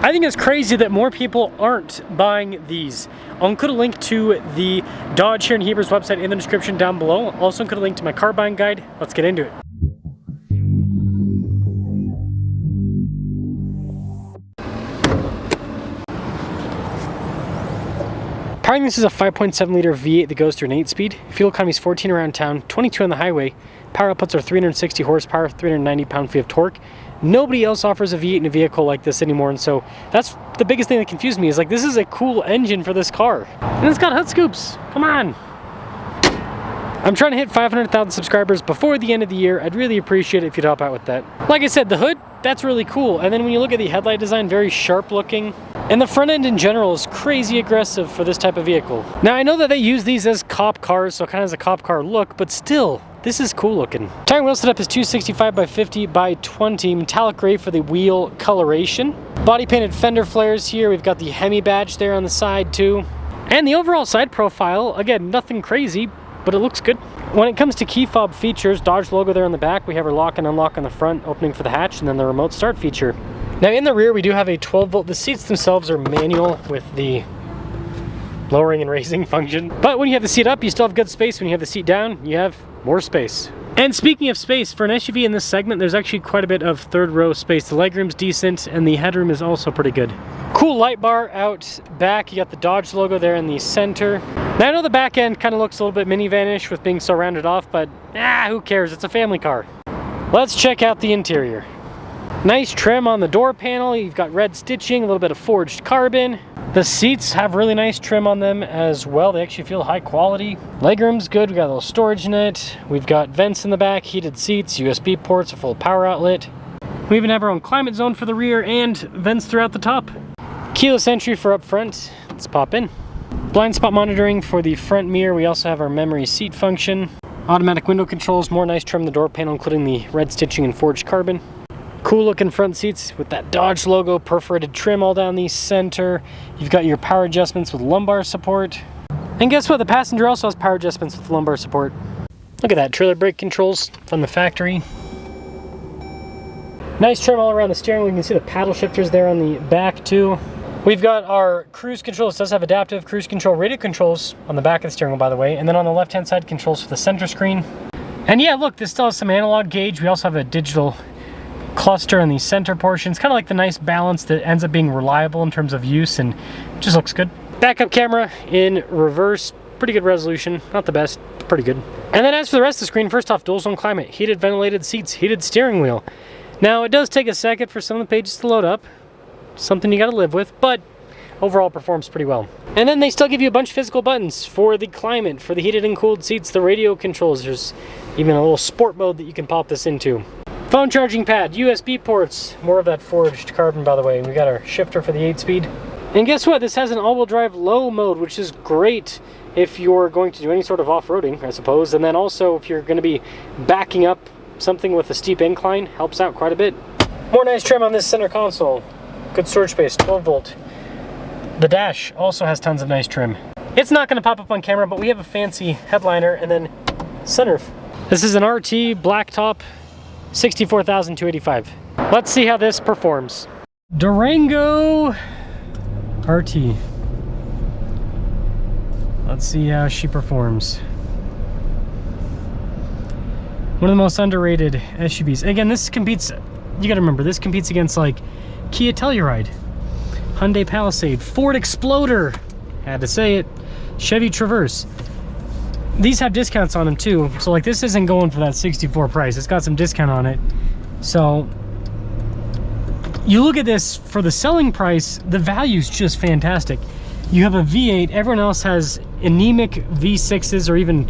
I think it's crazy that more people aren't buying these. I'll include a link to the Dodge here in Heber's website in the description down below. I'll also include a link to my car buying guide. Let's get into it. Powering this is a 5.7 liter V8 that goes through an 8-speed. Fuel economy is 14 around town, 22 on the highway. Power outputs are 360 horsepower, 390 pound-feet of torque. Nobody else offers a V8 in a vehicle like this anymore, and so that's the biggest thing that confused me, is like, this is a cool engine for this car. And it's got hood scoops, come on. I'm trying to hit 500,000 subscribers before the end of the year. I'd really appreciate it if you'd help out with that. Like I said, the hood, that's really cool. And then when you look at the headlight design, very sharp looking. And the front end in general is crazy aggressive for this type of vehicle. Now I know that they use these as cop cars, so it kind of has a cop car look, but still, this is cool looking. Tire and wheel setup is 265 by 50 by 20, metallic gray for the wheel coloration. Body painted fender flares here. We've got the Hemi badge there on the side too. And the overall side profile, again, nothing crazy, but it looks good. When it comes to key fob features, Dodge logo there on the back. We have our lock and unlock on the front, opening for the hatch, and then the remote start feature. Now in the rear, we do have a 12 volt. The seats themselves are manual with the lowering and raising function. But when you have the seat up, you still have good space. When you have the seat down, you have more space. And speaking of space, for an SUV in this segment, there's actually quite a bit of third row space. The legroom's decent, and the headroom is also pretty good. Cool light bar out back. You got the Dodge logo there in the center. Now I know the back end kind of looks a little bit minivan-ish with being so rounded off, but who cares? It's a family car. Let's check out the interior. Nice trim on the door panel. You've got red stitching, a little bit of forged carbon. The seats have really nice trim on them as well. They actually feel high quality. Legroom's good. We got a little storage in it. We've got vents in the back, heated seats, USB ports, a full power outlet. We even have our own climate zone for the rear and vents throughout the top. Keyless entry for up front. Let's pop in. Blind spot monitoring for the front mirror. We also have our memory seat function. Automatic window controls, more nice trim on the door panel, including the red stitching and forged carbon. Cool looking front seats with that Dodge logo, perforated trim all down the center. You've got your power adjustments with lumbar support. And guess what? The passenger also has power adjustments with lumbar support. Look at that, trailer brake controls from the factory. Nice trim all around the steering wheel. You can see the paddle shifters there on the back too. We've got our cruise control. It does have adaptive cruise control radio controls on the back of the steering wheel, by the way. And then on the left-hand side, controls for the center screen. And yeah, look, this still has some analog gauge. We also have a digital cluster in the center portion. It's kind of like the nice balance that ends up being reliable in terms of use, and just looks good. Backup camera in reverse, pretty good resolution, not the best, pretty good. And then as for the rest of the screen, first off, dual zone climate, heated ventilated seats, heated steering wheel. Now it does take a second for some of the pages to load up, something you got to live with, but overall performs pretty well. And then they still give you a bunch of physical buttons for the climate, for the heated and cooled seats, the radio controls. There's even a little sport mode that you can pop this into. Phone charging pad, USB ports, more of that forged carbon, by the way. We got our shifter for the 8-speed. And guess what? This has an all-wheel drive low mode, which is great if you're going to do any sort of off-roading, I suppose. And then also if you're going to be backing up something with a steep incline, helps out quite a bit. More nice trim on this center console. Good storage space, 12 volt. The dash also has tons of nice trim. It's not going to pop up on camera, but we have a fancy headliner and then sunroof. This is an RT blacktop, 64,285. Let's see how this performs. Durango RT. Let's see how she performs. One of the most underrated SUVs. Again, this competes, you gotta remember, this competes against like Kia Telluride, Hyundai Palisade, Ford Exploder, had to say it, Chevy Traverse. These have discounts on them too, so like this isn't going for that 64 price. It's got some discount on it. So you look at this, for the selling price, the value's just fantastic. You have a V8, everyone else has anemic V6s, or even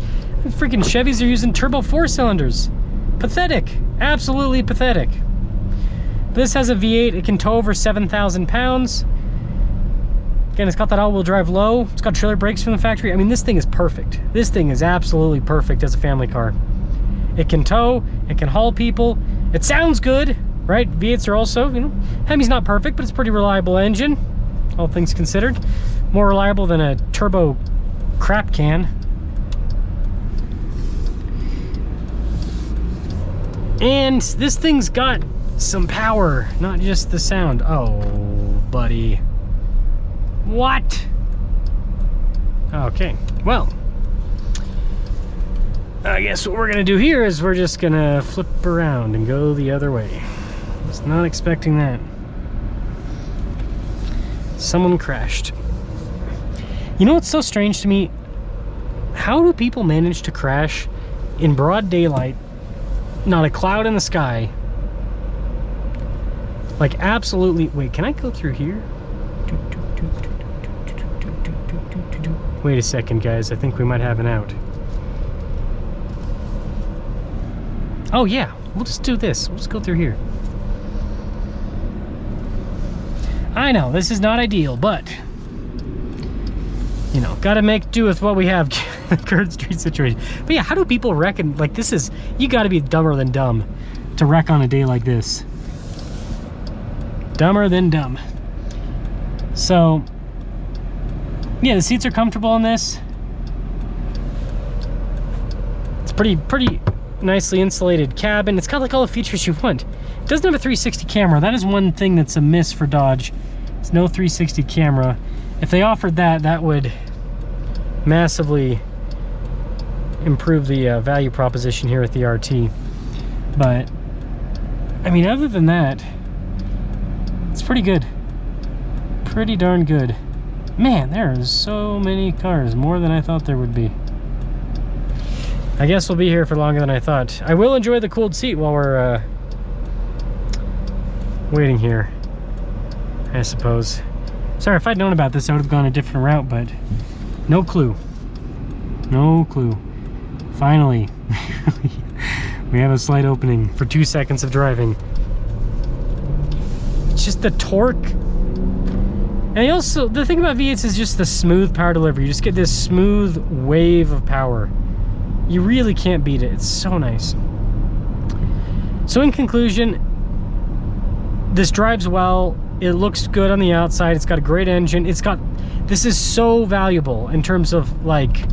freaking Chevys are using turbo 4-cylinders. Pathetic, absolutely pathetic. This has a V8, it can tow over 7,000 pounds. Again, it's got that all-wheel drive low. It's got trailer brakes from the factory. I mean, this thing is perfect. This thing is absolutely perfect as a family car. It can tow, it can haul people. It sounds good, right? V8s are also, you know, Hemi's not perfect, but it's a pretty reliable engine, all things considered. More reliable than a turbo crap can. And this thing's got some power, not just the sound. Oh, buddy. What? Okay, well, I guess what we're gonna do here is we're just gonna flip around and go the other way. Was not expecting that. Someone crashed. You know what's so strange to me? How do people manage to crash in broad daylight, not a cloud in the sky? Like, absolutely. Wait, can I go through here? Wait a second, guys. I think we might have an out. Oh, yeah. We'll just do this. We'll just go through here. I know, this is not ideal, but, you know, gotta make do with what we have. The current street situation. But yeah, how do people reckon, like, this is, you gotta be dumber than dumb to wreck on a day like this. Dumber than dumb. So, yeah, the seats are comfortable in this. It's pretty nicely insulated cabin. It's got like all the features you want. It doesn't have a 360 camera. That is one thing that's a miss for Dodge. It's no 360 camera. If they offered that, that would massively improve the value proposition here at the RT. But I mean, other than that, it's pretty good. Pretty darn good. Man, there are so many cars, more than I thought there would be. I guess we'll be here for longer than I thought. I will enjoy the cooled seat while we're waiting here, I suppose. Sorry, if I'd known about this, I would have gone a different route, but no clue. No clue. Finally, we have a slight opening for 2 seconds of driving. It's just the torque. And also, the thing about V8s is just the smooth power delivery. You just get this smooth wave of power. You really can't beat it. It's so nice. So in conclusion, this drives well. It looks good on the outside. It's got a great engine. This is so valuable in terms of like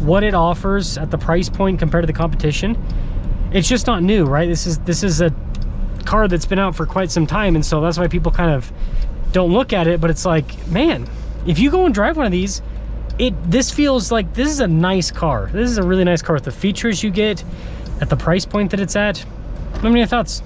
what it offers at the price point compared to the competition. It's just not new, right? This is a car that's been out for quite some time, and so that's why people kind of don't look at it. But it's like, man, if you go and drive one of these, this feels like this is a nice car. This is a really nice car with the features you get at the price point that it's at. Let me know your thoughts.